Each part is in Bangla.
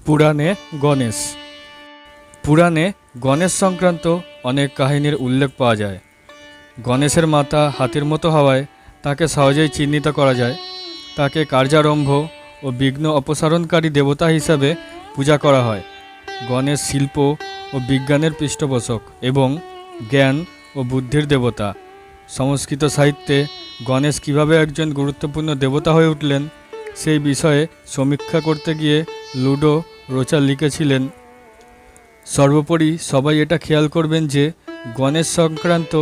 পুরাণে গণেশ। পুরাণে গণেশ সংক্রান্ত অনেক কাহিনীর উল্লেখ পাওয়া যায়। গণেশের মাথা হাতির মতো হওয়ায় তাকে সহজেই চিহ্নিত করা যায়। তাকে কার্যারম্ভ ও বিঘ্ন অপসারণকারী দেবতা হিসাবে পূজা করা হয়। গণেশ শিল্প ও বিজ্ঞানের পৃষ্ঠপোষক এবং জ্ঞান ও বুদ্ধির দেবতা। সংস্কৃত সাহিত্যে গণেশ কীভাবে একজন গুরুত্বপূর্ণ দেবতা হয়ে উঠলেন সেই বিষয়ে সমীক্ষা করতে গিয়ে লুডো রোচা লিখেছিলেন, সর্বোপরি সবাই এটা খেয়াল করবেন যে গণেশ সংক্রান্ত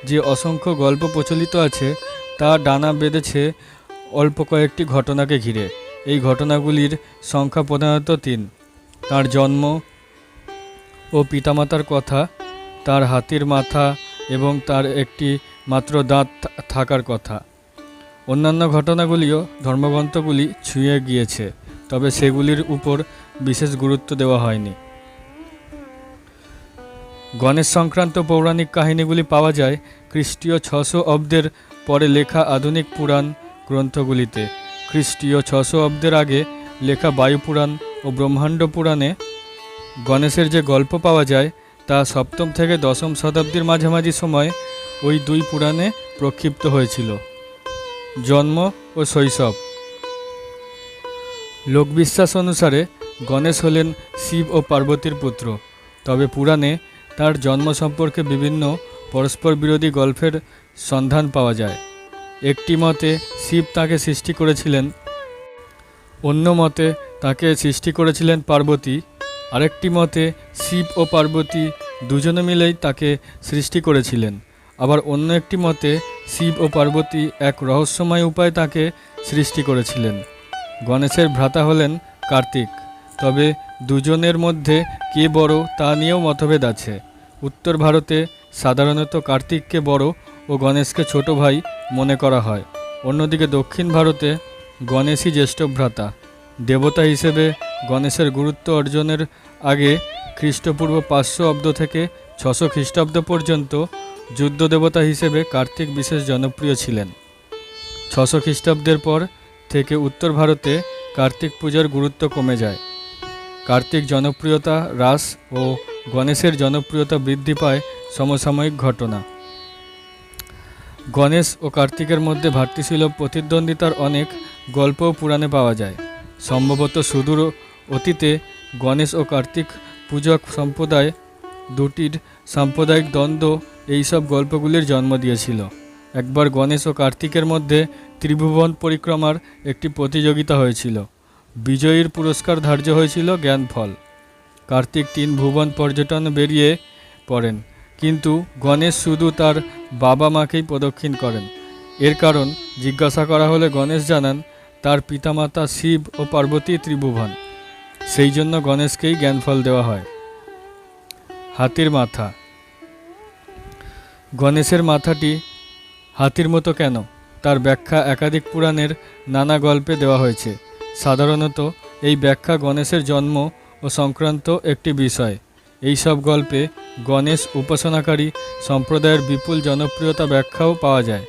যে অসংখ্য গল্প প্রচলিত আছে তা ডানা বেঁধেছে অল্প কয়েকটি ঘটনাকে ঘিরে। এই ঘটনাগুলির সংখ্যা প্রধানত 3: তার জন্ম ও পিতামাতার কথা, তার হাতির মাথা এবং তার একটি মাত্র দাঁত থাকার কথা। অন্যান্য ঘটনাগুলিও ধর্মগ্রন্থগুলি ছুঁয়ে গিয়েছে, তবে সেগুলির উপর বিশেষ গুরুত্ব দেওয়া হয়নি। গণেশ সংক্রান্ত পৌরাণিক কাহিনীগুলি পাওয়া যায় খ্রিস্টীয় 600 অব্দের পরে লেখা আধুনিক পুরাণ গ্রন্থগুলিতে। খ্রিস্টীয় 600 অব্দের আগে লেখা বায়ুপুরাণ ও ব্রহ্মাণ্ড পুরাণে গণেশের যে গল্প পাওয়া যায় তা 7ম থেকে 10ম শতাব্দীর মাঝামাঝি সময় ওই দুই পুরাণে প্রক্ষিপ্ত হয়েছিল। জন্ম ও শৈশব। লোকবিশ্বাস অনুসারে গণেশ হলেন শিব ও পার্বতীর পুত্র, তবে পুরাণে তার জন্ম সম্পর্কে বিভিন্ন পরস্পর বিরোধী গল্পের সন্ধান পাওয়া যায়। একটি মতে শিব তাকে সৃষ্টি করেছিলেন, অন্য মতে তাকে সৃষ্টি করেছিলেন পার্বতী, আরেকটি মতে শিব ও পার্বতী দুজনে মিলেই তাকে সৃষ্টি করেছিলেন। আবার অন্য একটি মতে শিব ও পার্বতী এক রহস্যময় উপায়ে তাকে সৃষ্টি করেছিলেন। গণেশের ভ্রাতা হলেন কার্তিক, তবে দুজনের মধ্যে কে বড় তা নিয়েও মতভেদ আছে। উত্তর ভারতে সাধারণত কার্তিককে বড় ও গণেশকে ছোট ভাই মনে করা হয়। অন্যদিকে দক্ষিণ ভারতে গণেশই জ্যেষ্ঠ ভ্রাতা। দেবতা হিসেবে গণেশের গুরুত্ব অর্জনের আগে খ্রিস্টপূর্ব 500 অব্দ থেকে 600 খ্রিস্টাব্দ পর্যন্ত যুদ্ধ দেবতা হিসেবে কার্তিক বিশেষ জনপ্রিয় ছিলেন। 600 খ্রিস্টাব্দের পর থেকে উত্তর ভারতে কার্তিক পূজার গুরুত্ব কমে যায়। কার্তিক জনপ্রিয়তা হ্রাস ও গণেশের জনপ্রিয়তা বৃদ্ধি পায় সমসাময়িক ঘটনা। গণেশ ও কার্তিকের মধ্যে ভ্রাতৃসুলভ প্রতিদ্বন্দ্বিতার অনেক গল্পও পুরাণে পাওয়া যায়। সম্ভবত সুদূর অতীতে গণেশ ও কার্তিক পূজক সম্প্রদায় দুটির সাম্প্রদায়িক দ্বন্দ্ব এইসব গল্পগুলির জন্ম দিয়েছিল। একবার গণেশ ও কার্তিকের মধ্যে ত্রিভুবন পরিক্রমার একটি প্রতিযোগিতা হয়েছিল। বিজয়ীর পুরস্কার ধার্য হয়েছিল জ্ঞানফল। কার্তিক 3 ভুবন পর্যটনে বেরিয়ে পড়েন, কিন্তু গণেশ শুধু তার বাবা মাকেই প্রদক্ষিণ করেন। এর কারণ জিজ্ঞাসা করা হলে গণেশ জানান তার পিতামাতা শিব ও পার্বতী ত্রিভুবন, সেই জন্য গণেশকেই জ্ঞানফল দেওয়া হয়। হাতির মাথা। গণেশের মাথাটি হাতির মতো কেন, তার ব্যাখ্যা একাধিক পুরাণের নানা গল্পে দেওয়া হয়েছে। সাধারণত এই ব্যাখ্যা গণেশের জন্ম ও সংক্রান্ত একটি বিষয়। এই সব গল্পে গণেশ উপাসনাকারী সম্প্রদায়ের বিপুল জনপ্রিয়তা ব্যাখ্যাও পাওয়া যায়।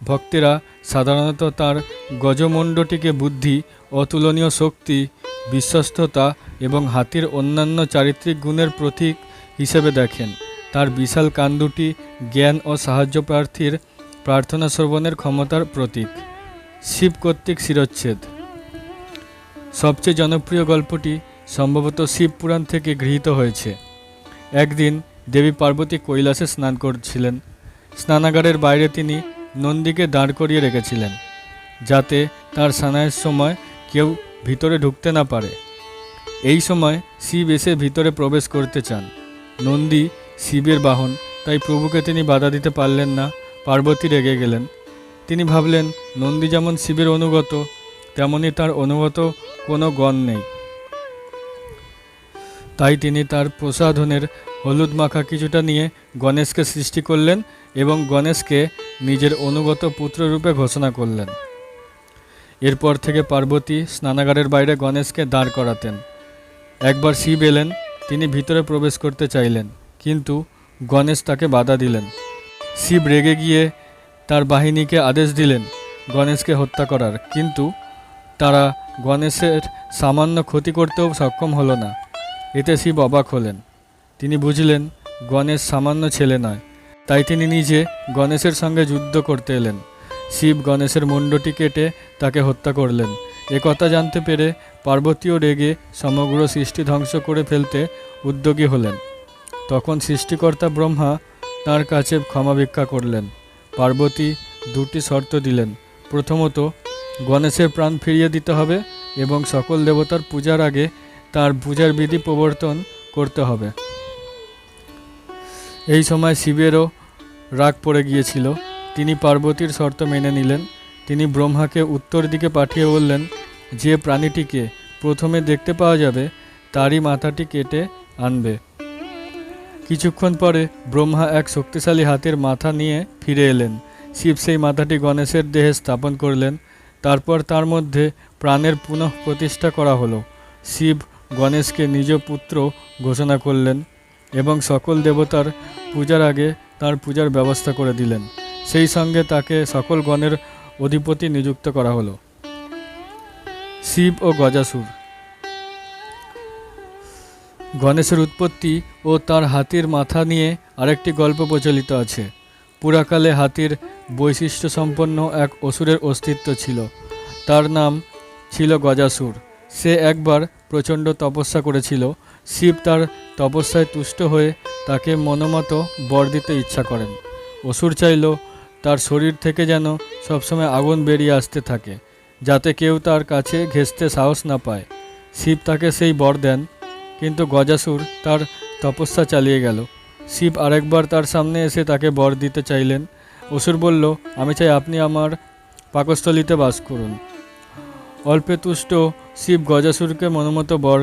ভক্তেরা সাধারণত তার গজমণ্ডটিকে বুদ্ধি, অতুলনীয় শক্তি, বিশ্বস্ততা এবং হাতির অন্যান্য চারিত্রিক গুণের প্রতীক হিসেবে দেখেন। তার বিশাল কান দুটি জ্ঞান ও সাহায্য প্রার্থীর প্রার্থনা শ্রবণের ক্ষমতার প্রতীক। শিব কর্তৃক শিরচ্ছেদ। সবচেয়ে জনপ্রিয় গল্পটি সম্ভবত শিব পুরাণ থেকে গৃহীত হয়েছে। একদিন দেবী পার্বতী কৈলাসে স্নান করছিলেন। স্নানাগারের বাইরে তিনি নন্দীকে দাঁড় করিয়ে রেখেছিলেন, যাতে তার স্নানের সময় কেউ ভিতরে ঢুকতে না পারে। এই সময় শিব এসে ভিতরে প্রবেশ করতে চান। নন্দী শিবের বাহন, তাই প্রভুকে তিনি বাধা দিতে পারলেন না। পার্বতী রেগে গেলেন। তিনি ভাবলেন নন্দী যেমন শিবের অনুগত, তেমনি তার অনুগত কোনো গণ নেই। তাই তিনি তার প্রসাধনের হলুদ মাখা কিছুটা নিয়ে গণেশকে সৃষ্টি করলেন এবং গণেশকে নিজের অনুগত পুত্ররূপে ঘোষণা করলেন। এরপর থেকে পার্বতী স্নানাগারের বাইরে গণেশকে দাঁড় করাতেন। একবার শিব এলেন, তিনি ভিতরে প্রবেশ করতে চাইলেন, কিন্তু গণেশ তাকে বাধা দিলেন। শিব রেগে গিয়ে তার বাহিনীকে আদেশ দিলেন গণেশকে হত্যা করার, কিন্তু তারা গণেশের সামান্য ক্ষতি করতেও সক্ষম হলো না। এতে শিব অবাক হলেন। তিনি বুঝলেন গণেশ সামান্য ছেলে নয়, তাই তিনি নিজে গণেশের সঙ্গে যুদ্ধ করতে এলেন। শিব গণেশের মুণ্ডটি কেটে তাকে হত্যা করলেন। একথা জানতে পেরে পার্বতীও রেগে সমগ্র সৃষ্টি ধ্বংস করে ফেলতে উদ্যোগী হলেন। তখন সৃষ্টিকর্তা ব্রহ্মা তাঁর কাছে ক্ষমা ভিক্ষা করলেন। পার্বতী দুটি শর্ত দিলেন। প্রথমত, গণেশের প্রাণ ফিরিয়ে দিতে হবে এবং সকল দেবতার পূজার আগে তার পূজার বিধি প্রবর্তন করতে হবে। এই সময় শিবেরও রাগ পড়ে গিয়েছিল। তিনি পার্বতীর শর্ত মেনে নিলেন। তিনি ব্রহ্মাকে উত্তর দিকে পাঠিয়ে বললেন, যে প্রাণীটিকে প্রথমে দেখতে পাওয়া যাবে তারই মাথাটি কেটে আনবে। কিছুক্ষণ পরে ব্রহ্মা এক শক্তিশালী হাতির মাথা নিয়ে ফিরে এলেন। শিব সেই মাথাটি গণেশের দেহে স্থাপন করলেন। তারপর তার মধ্যে প্রাণের পুনঃ প্রতিষ্ঠা করা হলো। শিব গণেশকে নিজ পুত্র ঘোষণা করলেন এবং সকল দেবতার পূজার আগে তার পূজার ব্যবস্থা করে দিলেন। সেই সঙ্গে তাকে সকল গণের অধিপতি নিযুক্ত করা হলো। শিব ও গজাসুর। গণেশের উৎপত্তি ও তার হাতির মাথা নিয়ে আরেকটি গল্প প্রচলিত আছে। পুরাকালে হাতির বৈশিষ্ট্য সম্পন্ন এক অসুরের অস্তিত্ব ছিল। তার নাম ছিল গজাসুর। সে একবার প্রচণ্ড তপস্যা করেছিল। শিব তার তপস্যায় তুষ্ট হয়ে তাকে মনোমতো বর দিতে ইচ্ছা করেন। অসুর চাইল তার শরীর থেকে যেন সবসময় আগুন বেরিয়ে আসতে থাকে, যাতে কেউ তার কাছে ঘেঁষতে সাহস না পায়। শিব তাকে সেই বর দেন, কিন্তু গজাসুর তার তপস্যা চালিয়ে গেল। শিব আরেকবার তার সামনে এসে তাকে বর দিতে চাইলেন। অসুর বলল, আমি চাই আপনি আমার পাকস্থলীতে বাস করুন। অল্পে তুষ্ট শিব গজাসুরকে মনোমতো বর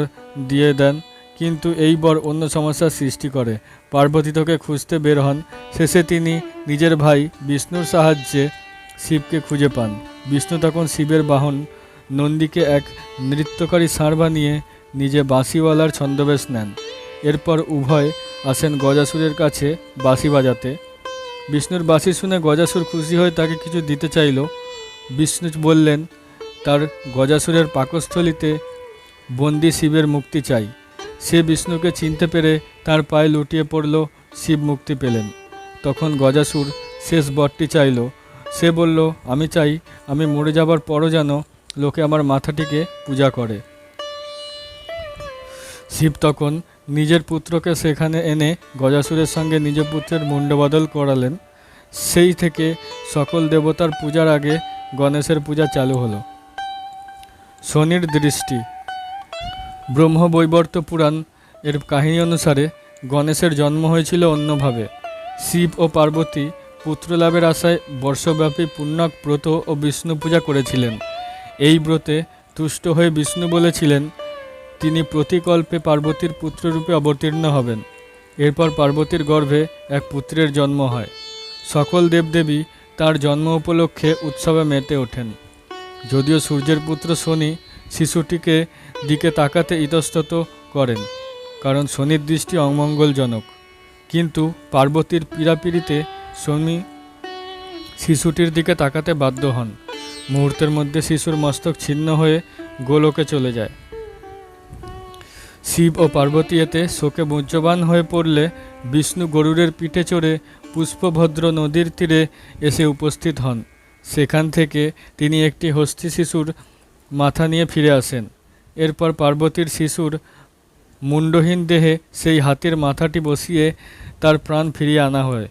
দিয়ে দেন, কিন্তু এই বর অন্য সমস্যার সৃষ্টি করে। পার্বতী তাকে খুঁজতে বের হন। শেষে তিনি নিজের ভাই বিষ্ণুর সাহায্যে শিবকে খুঁজে পান। বিষ্ণু তখন শিবের বাহন নন্দীকে এক নৃত্যকারী ষাঁড় বানিয়ে নিজে বাঁশিওয়ালার ছন্দবেশ নেন। এরপর উভয় আসেন গজাসুরের কাছে বাঁশি বাজাতে। বিষ্ণুর বাঁশি শুনে গজাসুর খুশি হয়ে তাকে কিছু দিতে চাইল। বিষ্ণু বললেন, তার গজাসুরের পাকস্থলীতে বন্দি শিবের মুক্তি চাই। সে বিষ্ণুকে চিনতে পেরে তার পায়ে লুটিয়ে পড়ল। শিব মুক্তি পেলেন। তখন গজাসুর শেষ বরটি চাইল। সে বলল, আমি চাই আমি মরে যাবার পরও যেন লোকে আমার মাথাটিকে পূজা করে। শিব তখন নিজের পুত্রকে সেখানে এনে গজাসুরের সঙ্গে নিজ পুত্রের মুণ্ডবদল করালেন। সেই থেকে সকল দেবতার পূজার আগে গণেশের পূজা চালু হলো। শনির দৃষ্টি। ব্রহ্মবৈবর্ত পুরাণ এর কাহিনী অনুসারে গণেশের জন্ম হয়েছিল অন্যভাবে। শিব ও পার্বতী পুত্রলাভের আশায় বর্ষব্যাপী পুণ্যক ব্রত ও বিষ্ণু পূজা করেছিলেন। এই ব্রতে তুষ্ট হয়ে বিষ্ণু বলেছিলেন তিনি প্রতিকল্পে পার্বতীর পুত্ররূপে অবতীর্ণ হবেন। এরপর পার্বতীর গর্ভে এক পুত্রের জন্ম হয়। সকল দেবদেবী তার জন্ম উপলক্ষে উৎসবে মেতে ওঠেন। যদিও সূর্যের পুত্র শনি শিশুটিকে দিকে তাকাতে ইতস্তত করেন, কারণ শনির দৃষ্টি অমঙ্গলজনক। কিন্তু পার্বতীর পীড়াপিড়িতে শনি শিশুটির দিকে তাকাতে বাধ্য হন। মুহূর্তের মধ্যে শিশুর মস্তক ছিন্ন হয়ে গোলোকে চলে যায়। শিব ও পার্বতী এতে শোকে মুহ্যবান হয়ে পড়লে বিষ্ণু গরুড়ের পিঠে চড়ে পুষ্পভদ্র নদীর তীরে এসে উপস্থিত হন। সেখান থেকে তিনি একটি হস্তী শিশুর মাথা নিয়ে ফিরে আসেন। এরপর পার্বতীর শিশুর মুণ্ডহীন দেহে সেই হাতির মাথাটি বসিয়ে তার প্রাণ ফিরিয়ে আনা হয়।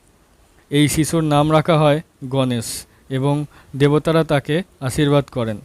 এই শিশুর নাম রাখা হয় গণেশ এবং দেবতারা তাকে আশীর্বাদ করেন।